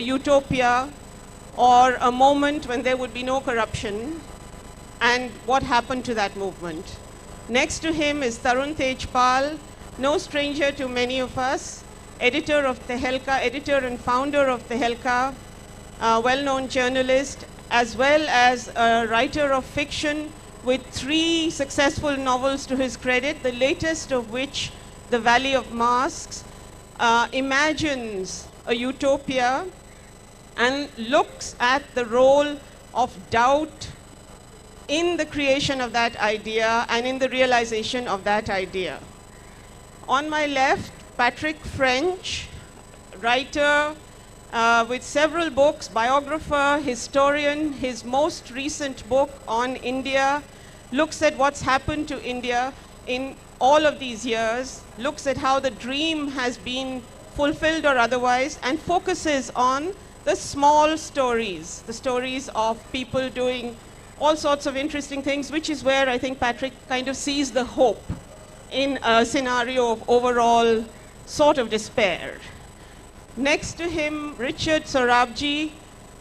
Utopia, or a moment when there would be no corruption, and what happened to that movement. Next to him is Tarun Tejpal, no stranger to many of us, editor of Tehelka, editor and founder of Tehelka, a well-known journalist, as well as a writer of fiction with 3 successful novels to his credit, the latest of which, The Valley of Masks, imagines a utopia and looks at the role of doubt in the creation of that idea and in the realization of that idea. On my left, Patrick French, writer with several books, biographer, historian. His most recent book on India looks at what's happened to India in all of these years, looks at how the dream has been fulfilled or otherwise, and focuses on the small stories, the stories of people doing all sorts of interesting things, which is where I think Patrick kind of sees the hope in a scenario of overall sort of despair. Next to him, Richard Sorabji,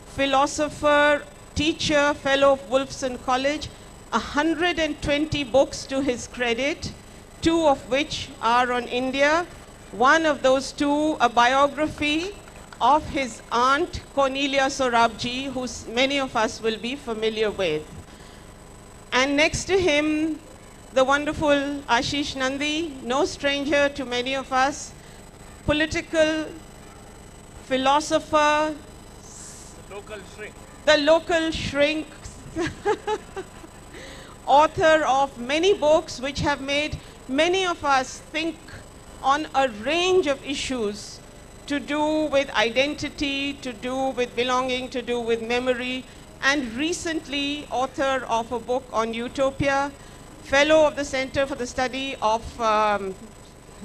philosopher, teacher, fellow of Wolfson College, 120 books to his credit, 2 of which are on India. One of those 2, a biography of his aunt, Cornelia Sorabji, who many of us will be familiar with. And next to him, the wonderful Ashis Nandy, no stranger to many of us, political philosopher, the local shrink, author of many books which have made many of us think on a range of issues to do with identity, to do with belonging, to do with memory, and recently author of a book on Utopia, fellow of the Center for the Study of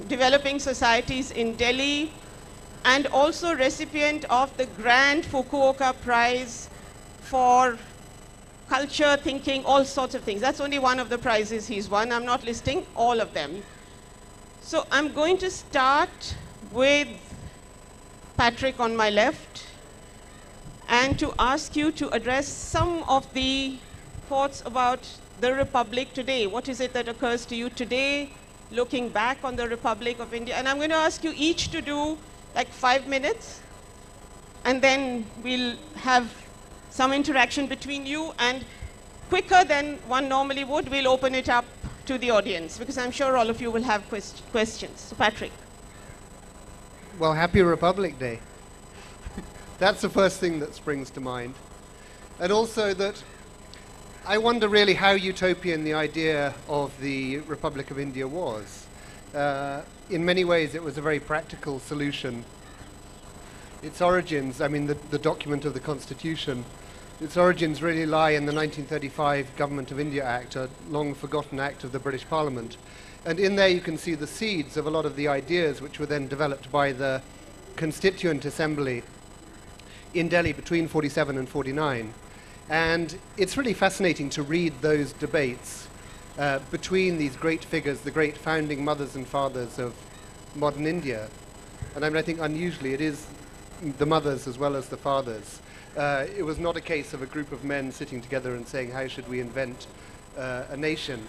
Developing Societies in Delhi, and also recipient of the Grand Fukuoka Prize for culture, thinking, all sorts of things. That's only one of the prizes he's won. I'm not listing all of them. So I'm going to start with Patrick on my left, and to ask you to address some of the thoughts about the Republic today. What is it that occurs to you today, looking back on the Republic of India? And I'm going to ask you each to do like 5 minutes, and then we'll have some interaction between you, and quicker than one normally would, we'll open it up to the audience, because I'm sure all of you will have questions. So Patrick. Well, happy Republic Day. That's the first thing that springs to mind. And also that I wonder really how utopian the idea of the Republic of India was. In many ways, it was a very practical solution. Its origins, I mean, the document of the Constitution, its origins really lie in the 1935 Government of India Act, a long-forgotten act of the British Parliament. And in there you can see the seeds of a lot of the ideas which were then developed by the Constituent Assembly in Delhi between 47 and 49. And it's really fascinating to read those debates between these great figures, the great founding mothers and fathers of modern India. And I mean, I think unusually it is the mothers as well as the fathers. It was not a case of a group of men sitting together and saying, how should we invent a nation?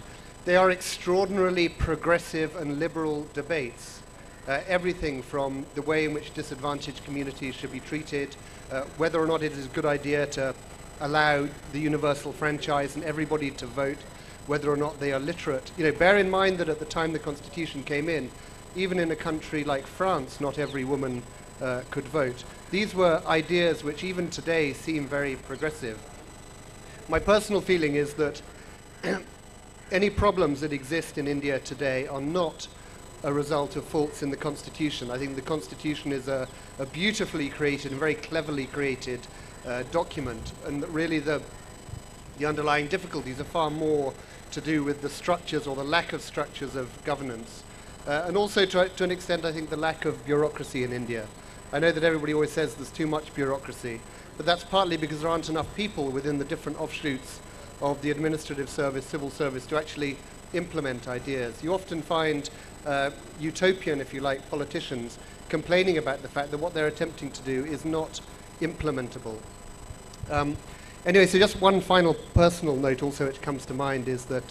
They are extraordinarily progressive and liberal debates. Everything from the way in which disadvantaged communities should be treated, whether or not it is a good idea to allow the universal franchise and everybody to vote, whether or not they are literate. You know, bear in mind that at the time the Constitution came in, even in a country like France, not every woman could vote. These were ideas which even today seem very progressive. My personal feeling is that any problems that exist in India today are not a result of faults in the Constitution. I think the Constitution is a beautifully created and very cleverly created document, and really the underlying difficulties are far more to do with the structures or the lack of structures of governance. And also to an extent, I think, the lack of bureaucracy in India. I know that everybody always says there's too much bureaucracy, but that's partly because there aren't enough people within the different offshoots of the administrative service, civil service, to actually implement ideas. You often find utopian, if you like, politicians complaining about the fact that what they're attempting to do is not implementable. Anyway, so just one final personal note also which comes to mind is that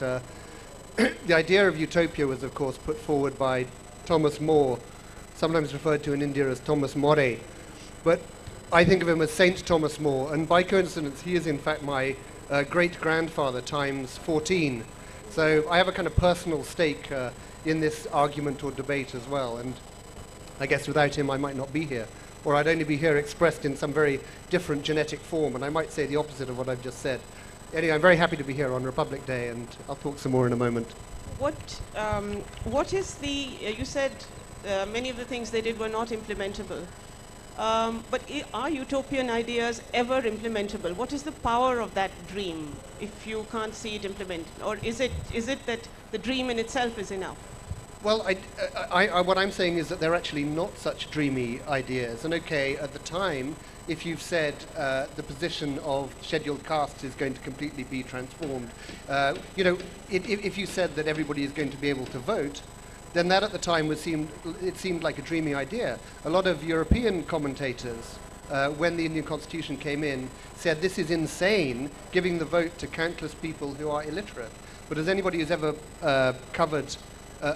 the idea of utopia was, of course, put forward by Thomas More, sometimes referred to in India as Thomas More. But I think of him as Saint Thomas More, and by coincidence, he is in fact my great-grandfather times 14. So I have a kind of personal stake in this argument or debate as well, and I guess without him I might not be here, or I'd only be here expressed in some very different genetic form, and I might say the opposite of what I've just said. Anyway, I'm very happy to be here on Republic Day, and I'll talk some more in a moment. What is the, you said many of the things they did were not implementable. But are utopian ideas ever implementable? What is the power of that dream if you can't see it implemented? Or is it that the dream in itself is enough? Well, what I'm saying is that they're actually not such dreamy ideas. And okay, at the time, if you've said the position of scheduled castes is going to completely be transformed, you know, if you said that everybody is going to be able to vote, then that at the time seemed like a dreamy idea. A lot of European commentators, when the Indian Constitution came in, said this is insane, giving the vote to countless people who are illiterate. But as anybody who's ever covered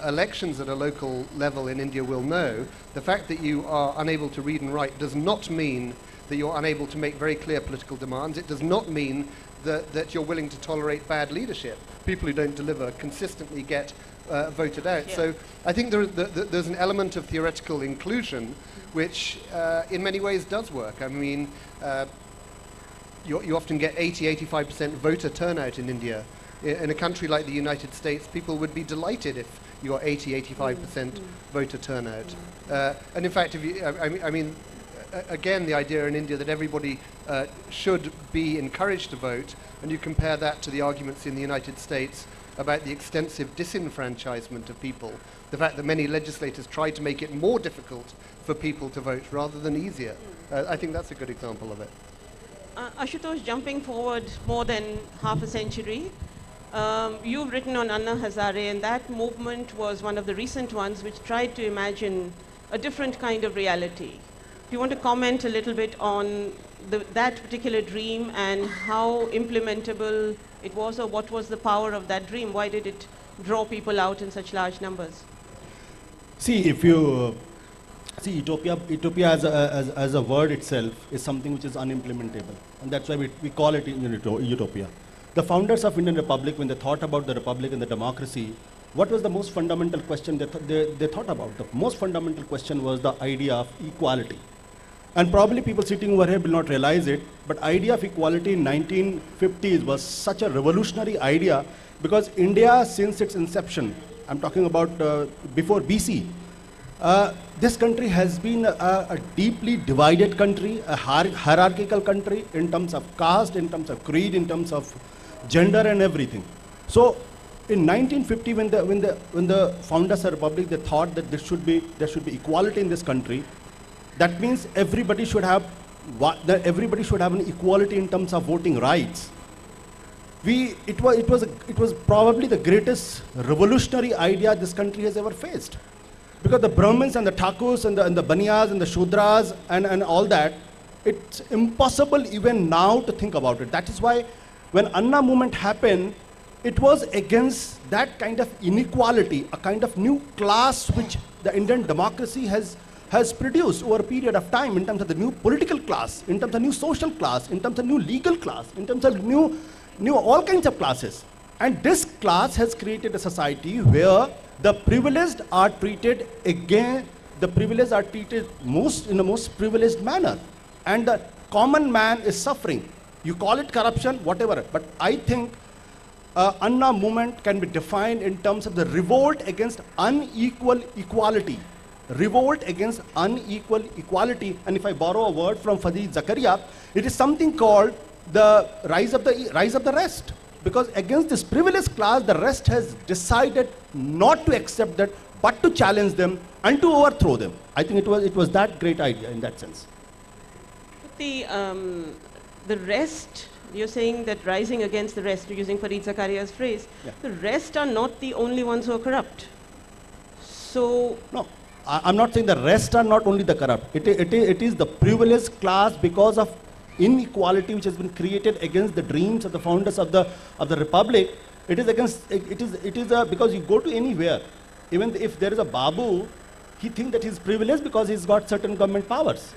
elections at a local level in India will know, the fact that you are unable to read and write does not mean that you're unable to make very clear political demands. It does not mean that you're willing to tolerate bad leadership. People who don't deliver consistently get voted out. Yeah. So I think there's an element of theoretical inclusion which in many ways does work. I mean, you often get 80-85% voter turnout in India. In a country like the United States, people would be delighted if you got 80-85% voter turnout. And in fact, if you, I mean, again, the idea in India that everybody should be encouraged to vote, and you compare that to the arguments in the United States about the extensive disenfranchisement of people, the fact that many legislators try to make it more difficult for people to vote rather than easier. I think that's a good example of it. Ashutosh, jumping forward more than half a century, you've written on Anna Hazare, and that movement was one of the recent ones which tried to imagine a different kind of reality. Do you want to comment a little bit on that particular dream and how implementable it was, or what was the power of that dream? Why did it draw people out in such large numbers? See, if you see utopia as a word itself is something which is unimplementable, and that's why we call it utopia. The founders of Indian Republic, when they thought about the republic and the democracy, what was the most fundamental question they thought about? The most fundamental question was the idea of equality. And probably people sitting over here will not realize it, but idea of equality in 1950s was such a revolutionary idea because India, since its inception, I'm talking about before BC, this country has been a deeply divided country, a hierarchical country in terms of caste, in terms of creed, in terms of gender and everything. So in 1950, when the founders of the republic, they thought that there should be equality in this country. That means everybody should have an equality in terms of voting rights. It was probably the greatest revolutionary idea this country has ever faced, because the Brahmins and the Thakurs and the Baniyas and the Shudras and all that, it's impossible even now to think about it. That is why when Anna movement happened, it was against that kind of inequality, a kind of new class which the Indian democracy has produced over a period of time, in terms of the new political class, in terms of new social class, in terms of new legal class, in terms of new all kinds of classes. And this class has created a society where the privileged are treated in the most privileged manner, and the common man is suffering. You call it corruption, whatever, but I think Anna movement can be defined in terms of the revolt against unequal equality. Revolt against unequal equality, and if I borrow a word from Fadi Zakaria, it is something called the rise of the rest. Because against this privileged class, the rest has decided not to accept that, but to challenge them and to overthrow them. I think it was that great idea in that sense. The rest, you're saying that rising against the rest, using Fareed Zakaria's phrase, yeah. The rest are not the only ones who are corrupt. So no. I'm not saying the rest are not only the corrupt. It is the privileged class because of inequality which has been created against the dreams of the founders of the republic. It is against, because you go to anywhere, even if there is a Babu, he thinks that he's privileged because he's got certain government powers.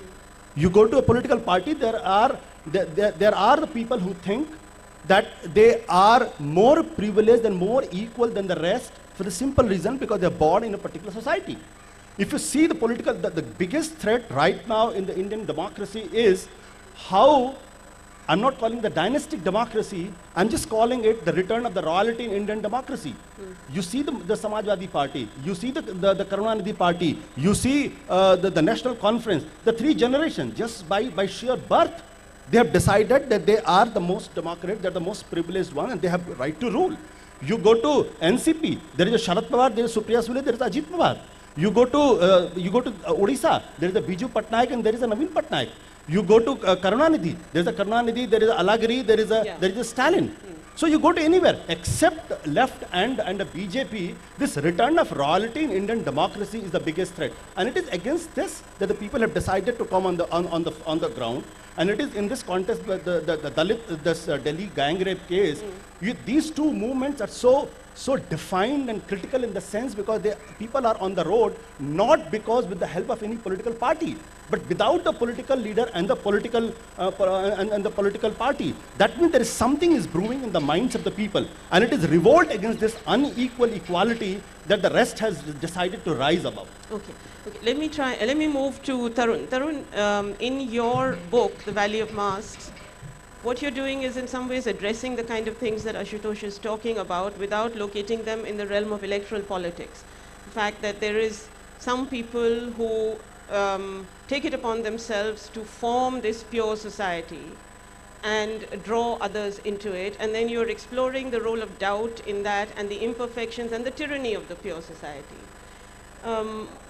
You go to a political party, there are the people who think that they are more privileged and more equal than the rest for the simple reason because they're born in a particular society. If you see the biggest threat right now in the Indian democracy is how, I'm not calling the dynastic democracy, I'm just calling it the return of the royalty in Indian democracy. You see the Samajwadi Party, you see the Karunanidhi Party, you see the National Conference, the three generations, just by sheer birth, they have decided that they are the most democratic, they're the most privileged one, and they have the right to rule. You go to NCP, there is a Sharad Pawar, there is Supriya Sule, there is Ajit Pawar. You go to Odisha, there is a Biju Patnaik and there is a Naveen Patnaik. You go to Karunanidhi, there is a Karunanidhi, there is a Alagiri, there is a Stalin. So you go to anywhere except left and a BJP, this return of royalty in Indian democracy is the biggest threat. And it is against this that the people have decided to come on the ground. And it is in this context that the Dalit, this Delhi gang rape case, these two movements are so defined and critical in the sense because people are on the road not because with the help of any political party, but without the political leader and the political party. That means there is something is brewing in the minds of the people, and it is revolt against this unequal equality that the rest has decided to rise above. Okay. Let me move to Tarun. Tarun, in your book, The Valley of Masks, what you're doing is in some ways addressing the kind of things that Ashutosh is talking about without locating them in the realm of electoral politics. The fact that there is some people who take it upon themselves to form this pure society and draw others into it, and then you're exploring the role of doubt in that and the imperfections and the tyranny of the pure society.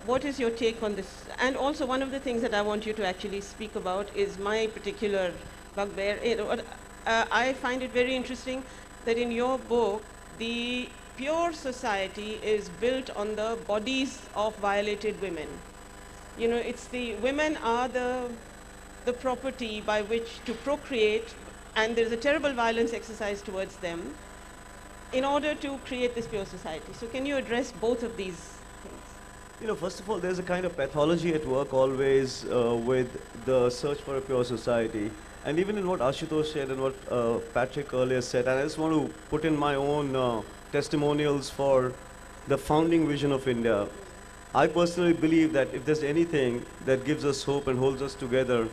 What is your take on this? And also one of the things that I want you to actually speak about is my particular bugbear. I find it very interesting that in your book, the pure society is built on the bodies of violated women. You know, it's the women are the property by which to procreate, and there's a terrible violence exercised towards them in order to create this pure society. So can you address both of these things? You know, first of all, there's a kind of pathology at work always with the search for a pure society. And even in what Ashutosh said and what Patrick earlier said, and I just want to put in my own testimonials for the founding vision of India. I personally believe that if there's anything that gives us hope and holds us together,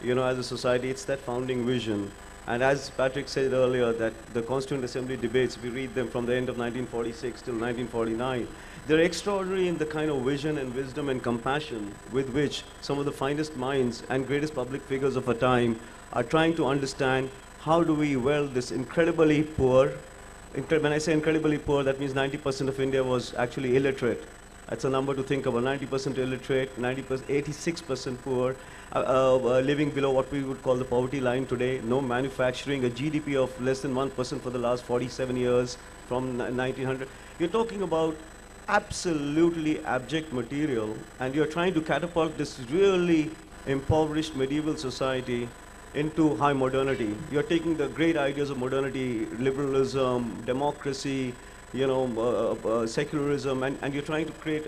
you know, as a society, it's that founding vision. And as Patrick said earlier, that the Constituent Assembly debates, if we read them from the end of 1946 till 1949, they're extraordinary in the kind of vision and wisdom and compassion with which some of the finest minds and greatest public figures of our time are trying to understand how do we weld this incredibly poor, when I say incredibly poor, that means 90% of India was actually illiterate. That's a number to think about. 90% illiterate, 86% poor, living below what we would call the poverty line today, no manufacturing, a GDP of less than 1% for the last 47 years from 1900. You're talking about absolutely abject material, and you're trying to catapult this really impoverished medieval society into high modernity. You're taking the great ideas of modernity, liberalism, democracy, you know, secularism, and you're trying to create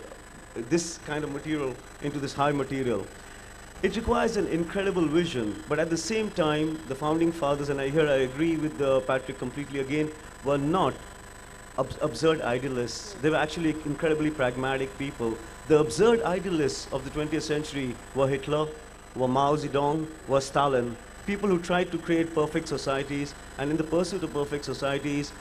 this kind of material into this high material. It requires an incredible vision, but at the same time, the founding fathers, and I agree with Patrick completely again, were not absurd idealists. They were actually incredibly pragmatic people. The absurd idealists of the 20th century were Hitler, were Mao Zedong, were Stalin. People who tried to create perfect societies, and in the pursuit of perfect societies,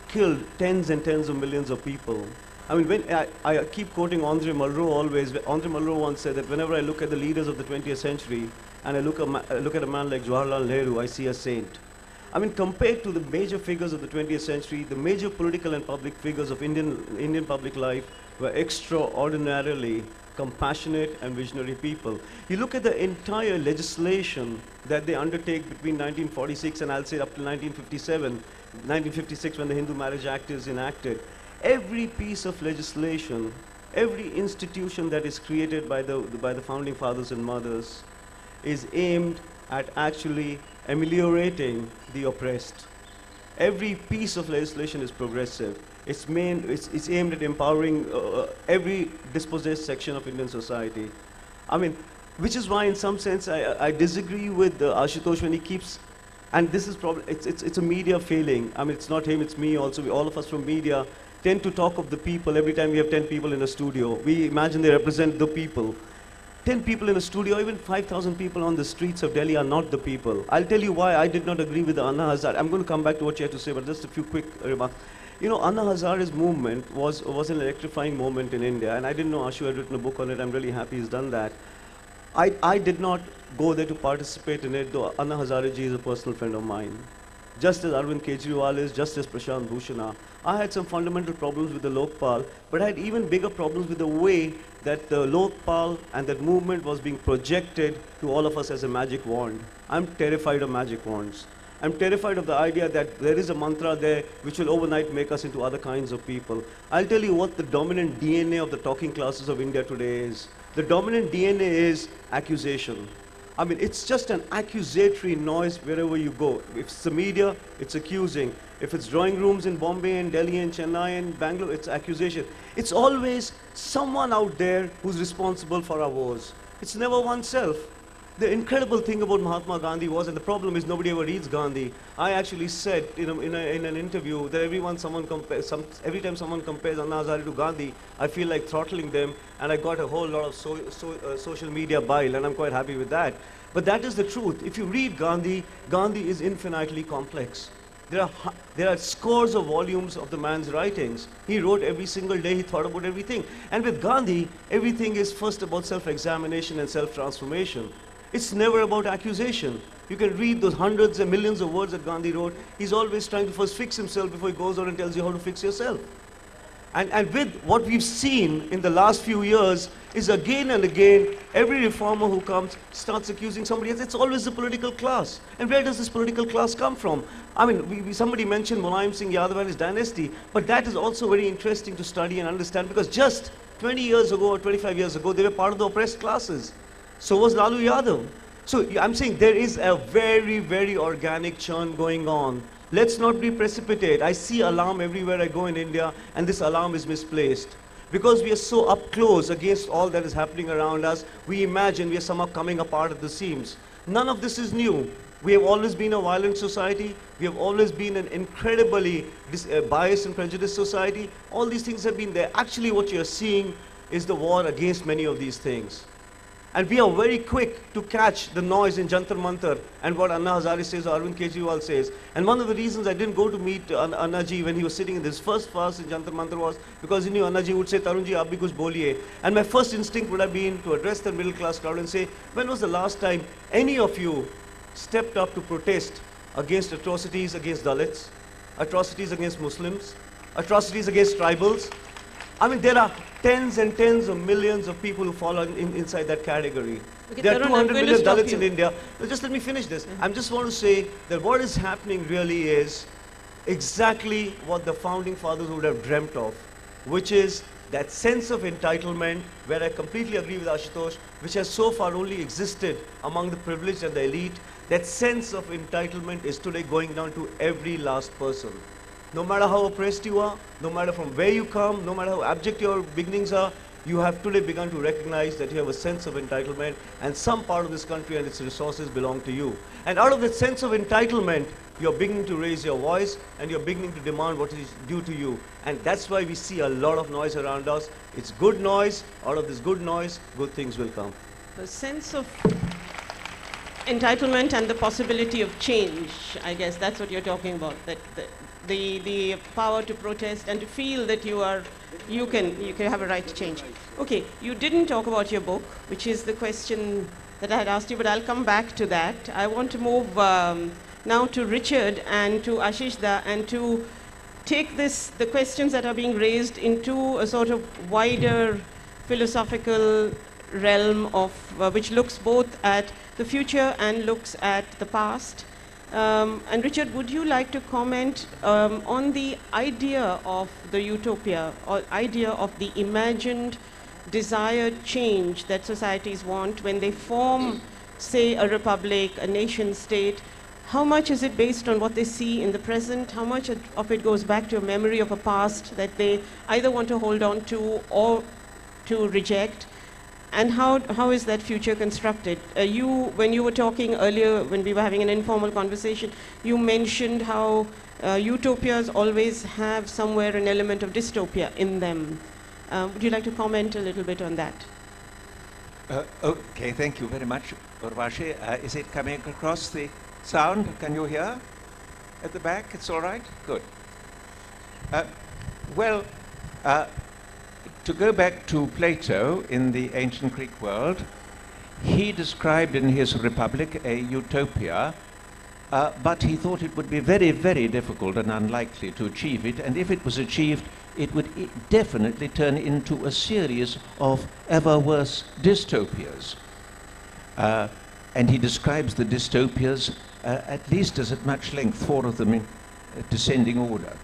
killed tens and tens of millions of people. I mean, when I keep quoting Andre Malraux always. Andre Malraux once said that whenever I look at the leaders of the 20th century, and I look at a man like Jawaharlal Nehru, I see a saint. I mean, compared to the major figures of the 20th century, the major political and public figures of Indian public life were extraordinarily compassionate and visionary people. You look at the entire legislation that they undertake between 1946 and I'll say up to 1956 when the Hindu Marriage Act is enacted. Every piece of legislation every institution that is created by the founding fathers and mothers is aimed at actually ameliorating the oppressed. Every piece of legislation is progressive. It's aimed at empowering every dispossessed section of Indian society. I mean, which is why in some sense I disagree with Ashutosh when he keeps, and this is probably, it's a media failing. I mean, it's not him, it's me also. All of us from media tend to talk of the people. Every time we have 10 people in a studio, we imagine they represent the people. 10 people in a studio, even 5,000 people on the streets of Delhi are not the people. I'll tell you why I did not agree with the Anna Hazare. I'm going to come back to what you had to say, but just a few quick remarks. You know, Anna Hazare's movement was an electrifying moment in India, and I didn't know Ashu had written a book on it. I'm really happy he's done that. I did not go there to participate in it, though Anna Hazare ji is a personal friend of mine. Just as Arvind Kejriwal is, just as Prashant Bhushan. I had some fundamental problems with the Lokpal, but I had even bigger problems with the way that the Lokpal and that movement was being projected to all of us as a magic wand. I'm terrified of magic wands. I'm terrified of the idea that there is a mantra there which will overnight make us into other kinds of people. I'll tell you what the dominant DNA of the talking classes of India today is. The dominant DNA is accusation. I mean, it's just an accusatory noise wherever you go. If it's the media, it's accusing. If it's drawing rooms in Bombay and Delhi and Chennai and Bangalore, it's accusation. It's always someone out there who's responsible for our wars. It's never oneself. The incredible thing about Mahatma Gandhi was, and the problem is nobody ever reads Gandhi. I actually said in an interview that every time someone compares Anna Hazare to Gandhi, I feel like throttling them, and I got a whole lot of social media bile, and I'm quite happy with that. But that is the truth. If you read Gandhi, Gandhi is infinitely complex. There are scores of volumes of the man's writings. He wrote every single day, he thought about everything. And with Gandhi, everything is first about self-examination and self-transformation. It's never about accusation. You can read those hundreds and millions of words that Gandhi wrote. He's always trying to first fix himself before he goes on and tells you how to fix yourself. And with what we've seen in the last few years is again and again, every reformer who comes starts accusing somebody else. It's always the political class. And where does this political class come from? I mean, somebody mentioned Mulayam Singh Yadav and his dynasty, but that is also very interesting to study and understand, because just 20 years ago or 25 years ago, they were part of the oppressed classes. So was Lalu Yadav. So I'm saying there is a very, very organic churn going on. Let's not be precipitate. I see alarm everywhere I go in India, and this alarm is misplaced. Because we are so up close against all that is happening around us, we imagine we are somehow coming apart at the seams. None of this is new. We have always been a violent society. We have always been an incredibly biased and prejudiced society. All these things have been there. Actually, what you're seeing is the war against many of these things. And we are very quick to catch the noise in Jantar Mantar and what Anna Hazare says or Arvind Kejriwal says. And one of the reasons I didn't go to meet Anna ji when he was sitting in this first fast in Jantar Mantar was because he knew Anna ji would say, Tarun ji, aap bhi kuch boliye. And my first instinct would have been to address the middle class crowd and say, when was the last time any of you stepped up to protest against atrocities against Dalits, atrocities against Muslims, atrocities against tribals? I mean, there are tens and tens of millions of people who fall inside that category. Okay, there are Tarun, 200 million Dalits you. in India. Well, just let me finish this. I just want to say that what is happening really is exactly what the founding fathers would have dreamt of, which is that sense of entitlement, where I completely agree with Ashutosh, which has so far only existed among the privileged and the elite. That sense of entitlement is today going down to every last person. No matter how oppressed you are, no matter from where you come, no matter how abject your beginnings are, you have today begun to recognize that you have a sense of entitlement, and some part of this country and its resources belong to you. And out of that sense of entitlement, you're beginning to raise your voice and you're beginning to demand what is due to you. And that's why we see a lot of noise around us. It's good noise. Out of this good noise, good things will come. The sense of entitlement and the possibility of change, I guess that's what you're talking about. That the power to protest and to feel that you can have a right to change. Okay, you didn't talk about your book, which is the question that I had asked you, but I'll come back to that. I want to move now to Richard and to Ashish and to take the questions that are being raised into a sort of wider philosophical realm of which looks both at the future and looks at the past. And Richard, would you like to comment on the idea of the utopia, or idea of the imagined desired change that societies want when they form, say, a republic, a nation state? How much is it based on what they see in the present? How much of it goes back to a memory of a past that they either want to hold on to or to reject? And how is that future constructed? When you were talking earlier, when we were having an informal conversation, you mentioned how utopias always have somewhere an element of dystopia in them. Would you like to comment a little bit on that? Okay, thank you very much, Urvashi. Is it coming across the sound? Can you hear? At the back, it's all right? Good. To go back to Plato in the ancient Greek world, he described in his Republic a utopia, but he thought it would be very, very difficult and unlikely to achieve it, and if it was achieved, it would definitely turn into a series of ever worse dystopias. And he describes the dystopias at least as at much length, 4 of them in descending order.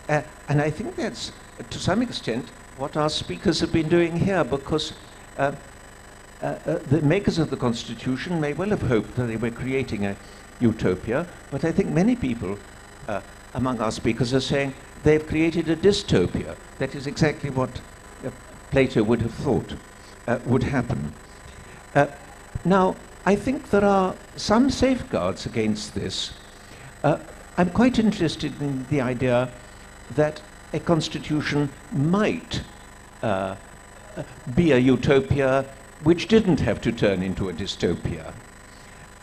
And I think that's, to some extent, what our speakers have been doing here, because the makers of the Constitution may well have hoped that they were creating a utopia, but I think many people among our speakers are saying they've created a dystopia. That is exactly what Plato would have thought would happen. Now, I think there are some safeguards against this. I'm quite interested in the idea that a constitution might be a utopia which didn't have to turn into a dystopia.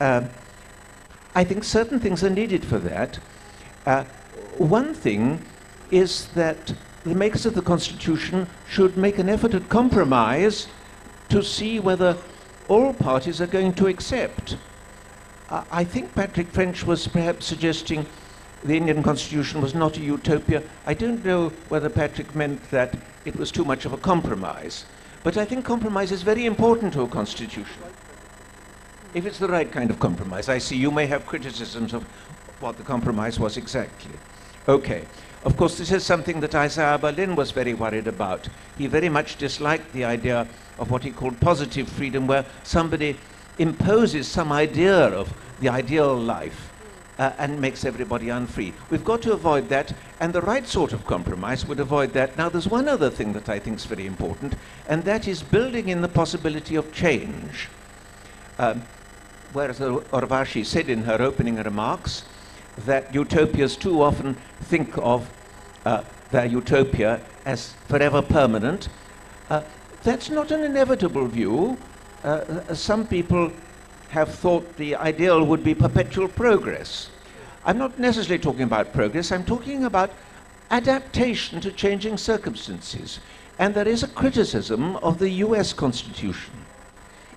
I think certain things are needed for that. One thing is that the makers of the Constitution should make an effort at compromise to see whether all parties are going to accept. I think Patrick French was perhaps suggesting the Indian Constitution was not a utopia. I don't know whether Patrick meant that it was too much of a compromise. But I think compromise is very important to a constitution, if it's the right kind of compromise. I see you may have criticisms of what the compromise was exactly. Okay. Of course, this is something that Isaiah Berlin was very worried about. He very much disliked the idea of what he called positive freedom, where somebody imposes some idea of the ideal life and makes everybody unfree. We've got to avoid that, and the right sort of compromise would avoid that. Now, there's one other thing that I think is very important, and that is building in the possibility of change. Whereas Urvashi said in her opening remarks that utopias too often think of their utopia as forever permanent. That's not an inevitable view. Some people have thought the ideal would be perpetual progress. I'm not necessarily talking about progress, I'm talking about adaptation to changing circumstances. And there is a criticism of the US Constitution.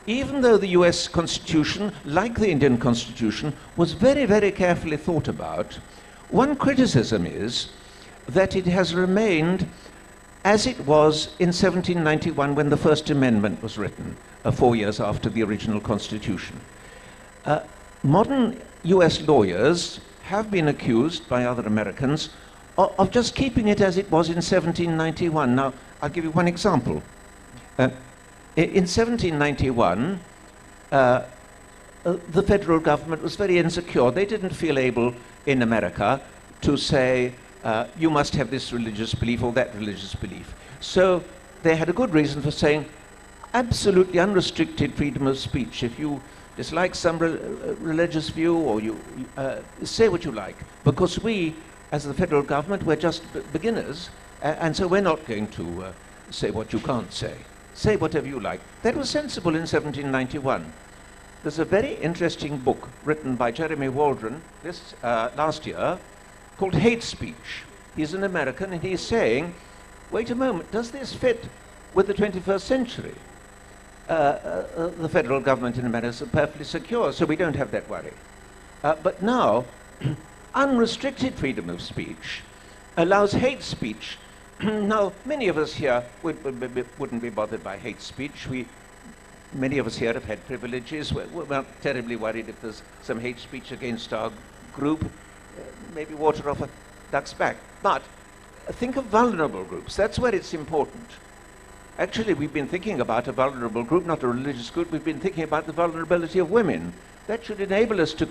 Even though the US Constitution, like the Indian Constitution, was very, very carefully thought about, one criticism is that it has remained as it was in 1791 when the First Amendment was written, 4 years after the original Constitution. Modern US lawyers have been accused by other Americans of just keeping it as it was in 1791. Now, I'll give you one example. In 1791, the federal government was very insecure. They didn't feel able in America to say, you must have this religious belief or that religious belief. So they had a good reason for saying absolutely unrestricted freedom of speech. If you dislike some religious view, or you say what you like, because we, as the federal government, we're just beginners, and so we're not going to say what you can't say. Say whatever you like. That was sensible in 1791. There's a very interesting book written by Jeremy Waldron last year called Hate Speech. He's an American, and he's saying, wait a moment, does this fit with the 21st century? The federal government in America is perfectly secure, so we don't have that worry. But now, unrestricted freedom of speech allows hate speech. Now, many of us here wouldn't be bothered by hate speech. Many of us here have had privileges. We're not terribly worried if there's some hate speech against our group, maybe water off a duck's back. But think of vulnerable groups. That's where it's important. Actually, we've been thinking about a vulnerable group, not a religious group. We've been thinking about the vulnerability of women. That should enable us to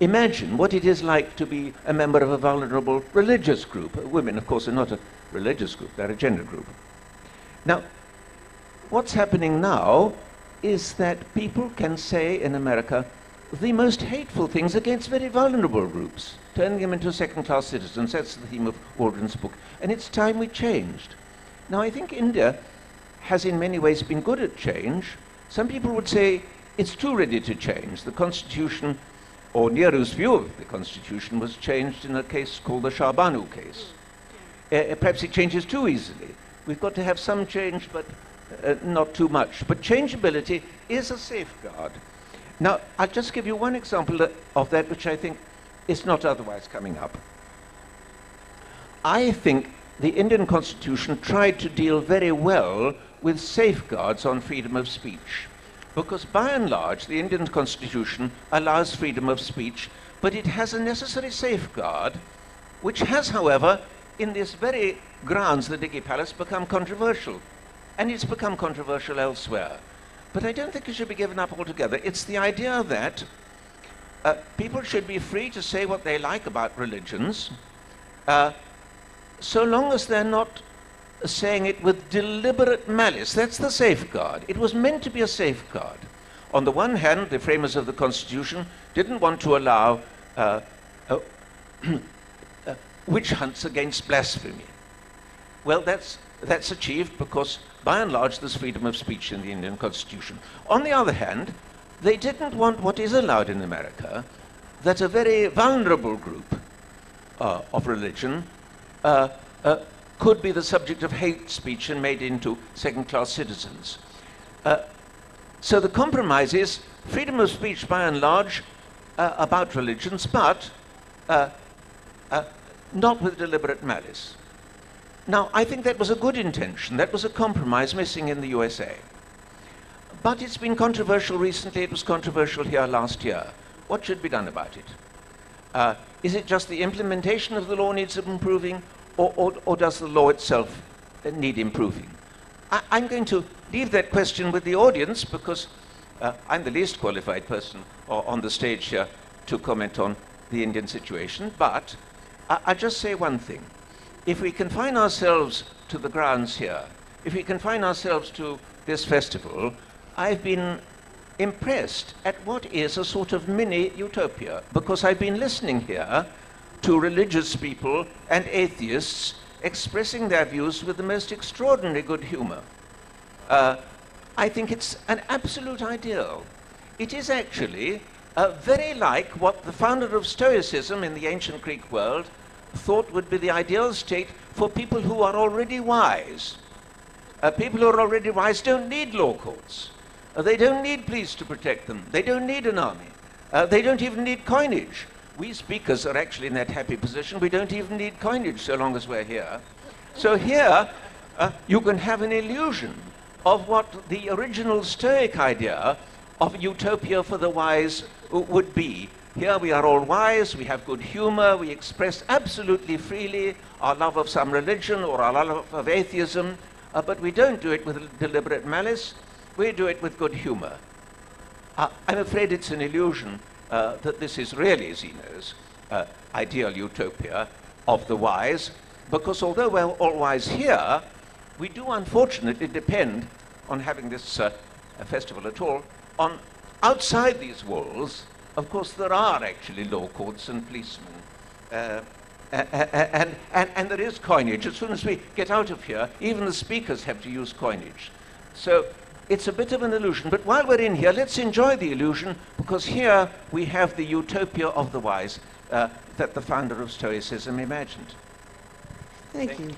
imagine what it is like to be a member of a vulnerable religious group. Women, of course, are not a religious group. They're a gender group. Now, what's happening now is that people can say in America the most hateful things against very vulnerable groups, turning them into second-class citizens. That's the theme of Waldron's book. And it's time we changed. Now, I think India has in many ways been good at change. Some people would say it's too ready to change. The Constitution, or Nehru's view of the Constitution, was changed in a case called the Shah Banu case. Perhaps it changes too easily. We've got to have some change, but not too much. But changeability is a safeguard. Now, I'll just give you one example of that which I think is not otherwise coming up. I think the Indian Constitution tried to deal very well with safeguards on freedom of speech. Because by and large, the Indian Constitution allows freedom of speech, but it has a necessary safeguard, which has, however, in this very grounds, the Diggy Palace, become controversial. And it's become controversial elsewhere. But I don't think it should be given up altogether. It's the idea that people should be free to say what they like about religions, so long as they're not saying it with deliberate malice. That's the safeguard. It was meant to be a safeguard. On the one hand, the framers of the Constitution didn't want to allow witch hunts against blasphemy. Well, that's achieved because, by and large, there's freedom of speech in the Indian Constitution. On the other hand, they didn't want what is allowed in America, that a very vulnerable group of religion could be the subject of hate speech and made into second-class citizens. So the compromise is freedom of speech, by and large, about religions, but not with deliberate malice. Now, I think that was a good intention. That was a compromise missing in the USA. But it's been controversial recently. It was controversial here last year. What should be done about it? Is it just the implementation of the law needs improving, or does the law itself need improving? I'm going to leave that question with the audience because I'm the least qualified person on the stage here to comment on the Indian situation. But I'll just say one thing. If we confine ourselves to the grounds here, if we confine ourselves to this festival, I've been impressed at what is a sort of mini utopia, because I've been listening here to religious people and atheists expressing their views with the most extraordinary good humor. I think it's an absolute ideal. It is actually very like what the founder of Stoicism in the ancient Greek world thought would be the ideal state for people who are already wise. People who are already wise don't need law courts. They don't need police to protect them. They don't need an army. They don't even need coinage. We speakers are actually in that happy position. We don't even need coinage so long as we're here. So here, you can have an illusion of what the original Stoic idea of utopia for the wise would be. Here we are all wise, we have good humor, we express absolutely freely our love of some religion or our love of atheism, but we don't do it with deliberate malice, we do it with good humor. I'm afraid it's an illusion that this is really Zeno's ideal utopia of the wise, because although we're all wise here, we do unfortunately depend on having this festival at all on outside these walls. Of course, there are actually law courts and policemen, and there is coinage. As soon as we get out of here, even the speakers have to use coinage. So it's a bit of an illusion. But while we're in here, let's enjoy the illusion, because here we have the utopia of the wise that the founder of Stoicism imagined. Thank you.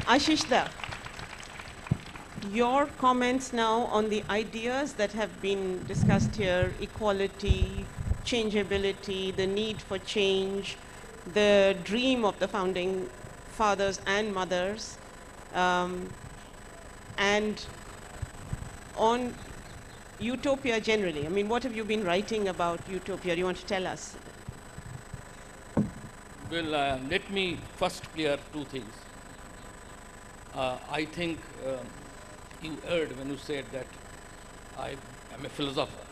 Ashish, your comments now on the ideas that have been discussed here, equality, changeability, the need for change, the dream of the founding fathers and mothers, and on utopia generally. I mean, what have you been writing about utopia? Do you want to tell us? Well, let me first clear two things. I think you erred when you said that I am a philosopher.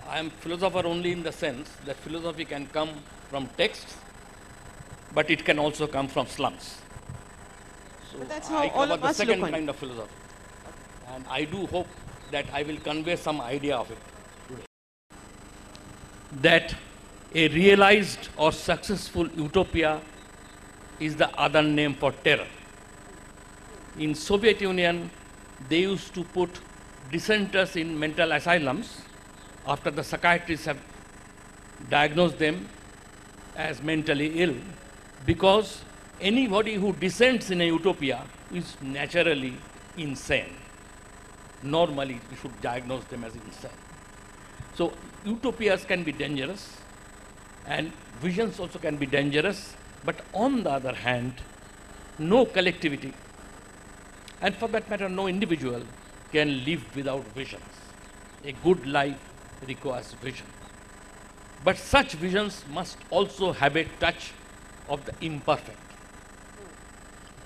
I am philosopher only in the sense that philosophy can come from texts, but it can also come from slums. So But that's I how all cover of the us look second on it. kind of philosophy. And I do hope that I will convey some idea of it today. That a realized or successful utopia is the other name for terror. In Soviet Union, they used to put dissenters in mental asylums after the psychiatrists have diagnosed them as mentally ill, because anybody who dissents in a utopia is naturally insane. Normally, we should diagnose them as insane. So, utopias can be dangerous, and visions also can be dangerous, but on the other hand, no collectivity, and for that matter, no individual can live without visions. A good life requires vision. But such visions must also have a touch of the imperfect.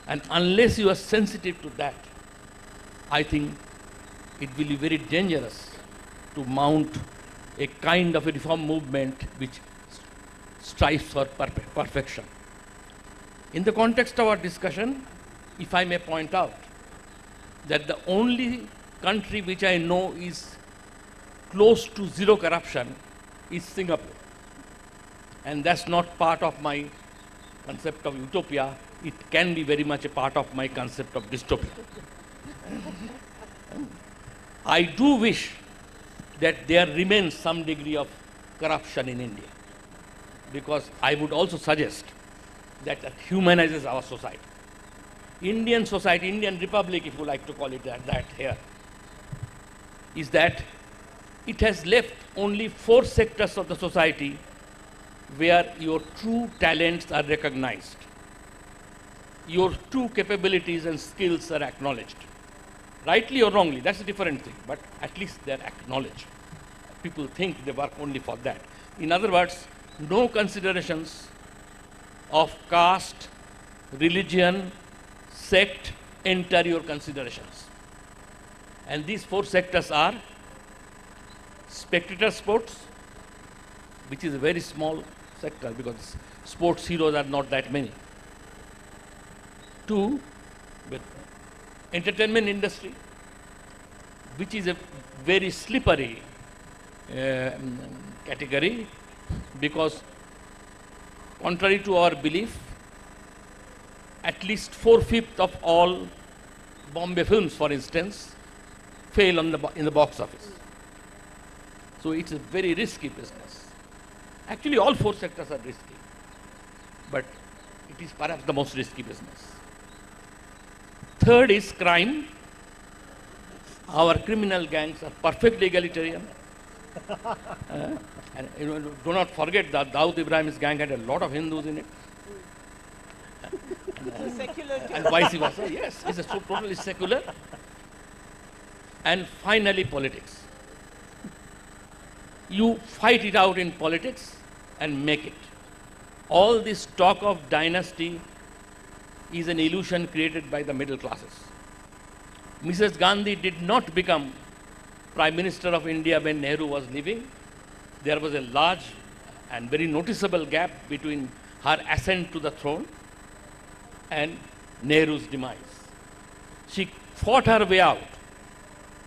And unless you are sensitive to that, I think it will be very dangerous to mount a kind of a reform movement which strives for perfection. In the context of our discussion, if I may point out that the only country which I know is close to zero corruption is Singapore. And that's not part of my concept of utopia. It can be very much a part of my concept of dystopia. I do wish that there remains some degree of corruption in India, because I would also suggest that it humanizes our society. Indian society, Indian Republic, if you like to call it that here, is that it has left only 4 sectors of the society where your true talents are recognized. Your true capabilities and skills are acknowledged. Rightly or wrongly, that's a different thing, but at least they're acknowledged. People think they work only for that. In other words, no considerations of caste, religion, sect enter your considerations. And these 4 sectors are spectator sports, which is a very small sector because sports heroes are not that many. 2, with entertainment industry, which is a very slippery category, because contrary to our belief, at least 4/5 of all Bombay films, for instance, fail in the box office. So it's a very risky business. Actually, all 4 sectors are risky, but it is perhaps the most risky business. Third is crime. Our criminal gangs are perfectly egalitarian. And do not forget that Dawood Ibrahim's gang had a lot of Hindus in it. And vice versa. Yes, it's so totally secular. And finally, politics. You fight it out in politics and make it. All this talk of dynasty is an illusion created by the middle classes. Mrs. Gandhi did not become Prime Minister of India when Nehru was living. There was a large and very noticeable gap between her ascent to the throne and Nehru's demise. She fought her way out.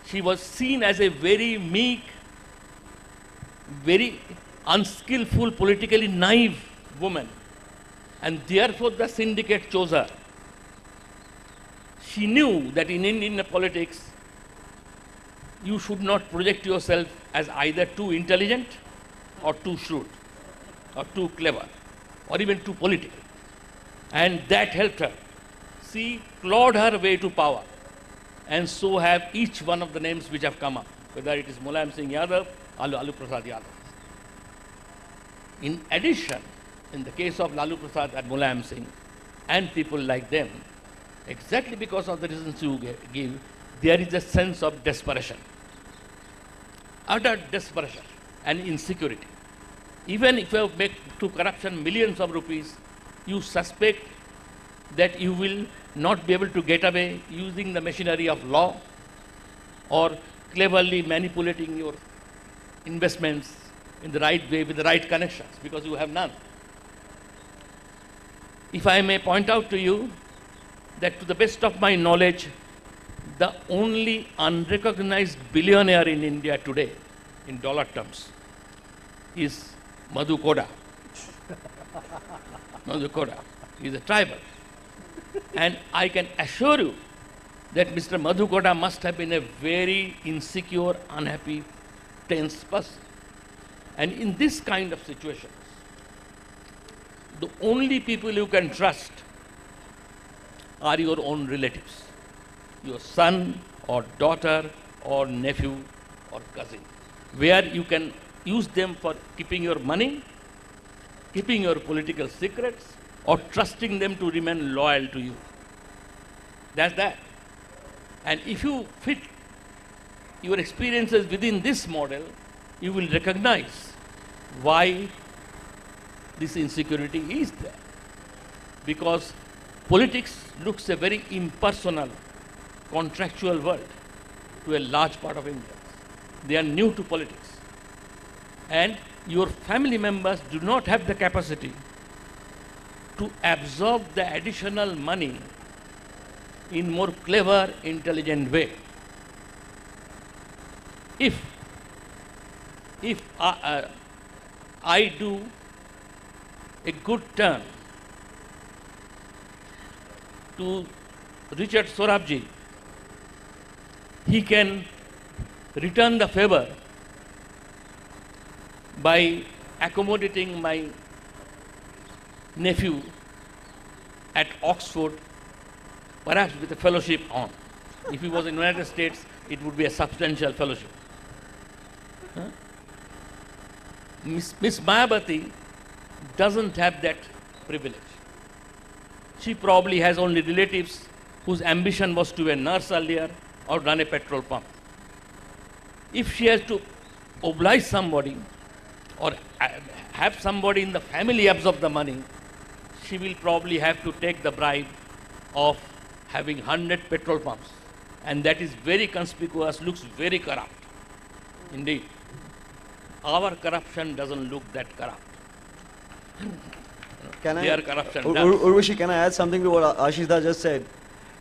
She was seen as a very meek, very unskillful, politically naive woman, and therefore the syndicate chose her. She knew that in Indian politics, you should not project yourself as either too intelligent or too shrewd or too clever or even too political. And that helped her. She clawed her way to power, and so have each one of the names which have come up, whether it is Mulayam Singh Yadav, Lalu Prasad Yadav. In addition, in the case of Lalu Prasad and Mulayam Singh and people like them, exactly because of the reasons you give, there is a sense of desperation, utter desperation and insecurity. Even if you make to corruption millions of rupees, you suspect that you will not be able to get away using the machinery of law or cleverly manipulating your investments in the right way with the right connections, because you have none. If I may point out to you that to the best of my knowledge, the only unrecognized billionaire in India today, in dollar terms, is Madhu Koda. Madhu Koda is a tribal. And I can assure you that Mr. Madhu Koda must have been a very insecure, unhappy, tense person. And in this kind of situations, the only people you can trust are your own relatives, your son or daughter or nephew or cousin, where you can use them for keeping your money, keeping your political secrets, or trusting them to remain loyal to you. That's that. And if you fit your experiences within this model, you will recognize why this insecurity is there. Because politics looks a very impersonal, contractual world to a large part of Indians. They are new to politics. And your family members do not have the capacity to absorb the additional money in more clever, intelligent way. If I do a good turn to Richard Sorabji, he can return the favor by accommodating my nephew at Oxford, perhaps with a fellowship on. If he was in the United States, it would be a substantial fellowship. Huh? Miss Mayabati doesn't have that privilege. She probably has only relatives whose ambition was to be a nurse earlier or run a petrol pump. If she has to oblige somebody or have somebody in the family absorb the money, she will probably have to take the bribe of having 100 petrol pumps. And that is very conspicuous, looks very corrupt. Indeed. Our corruption doesn't look that corrupt. Their corruption does. Urvashi, can I add something to what Ashis just said?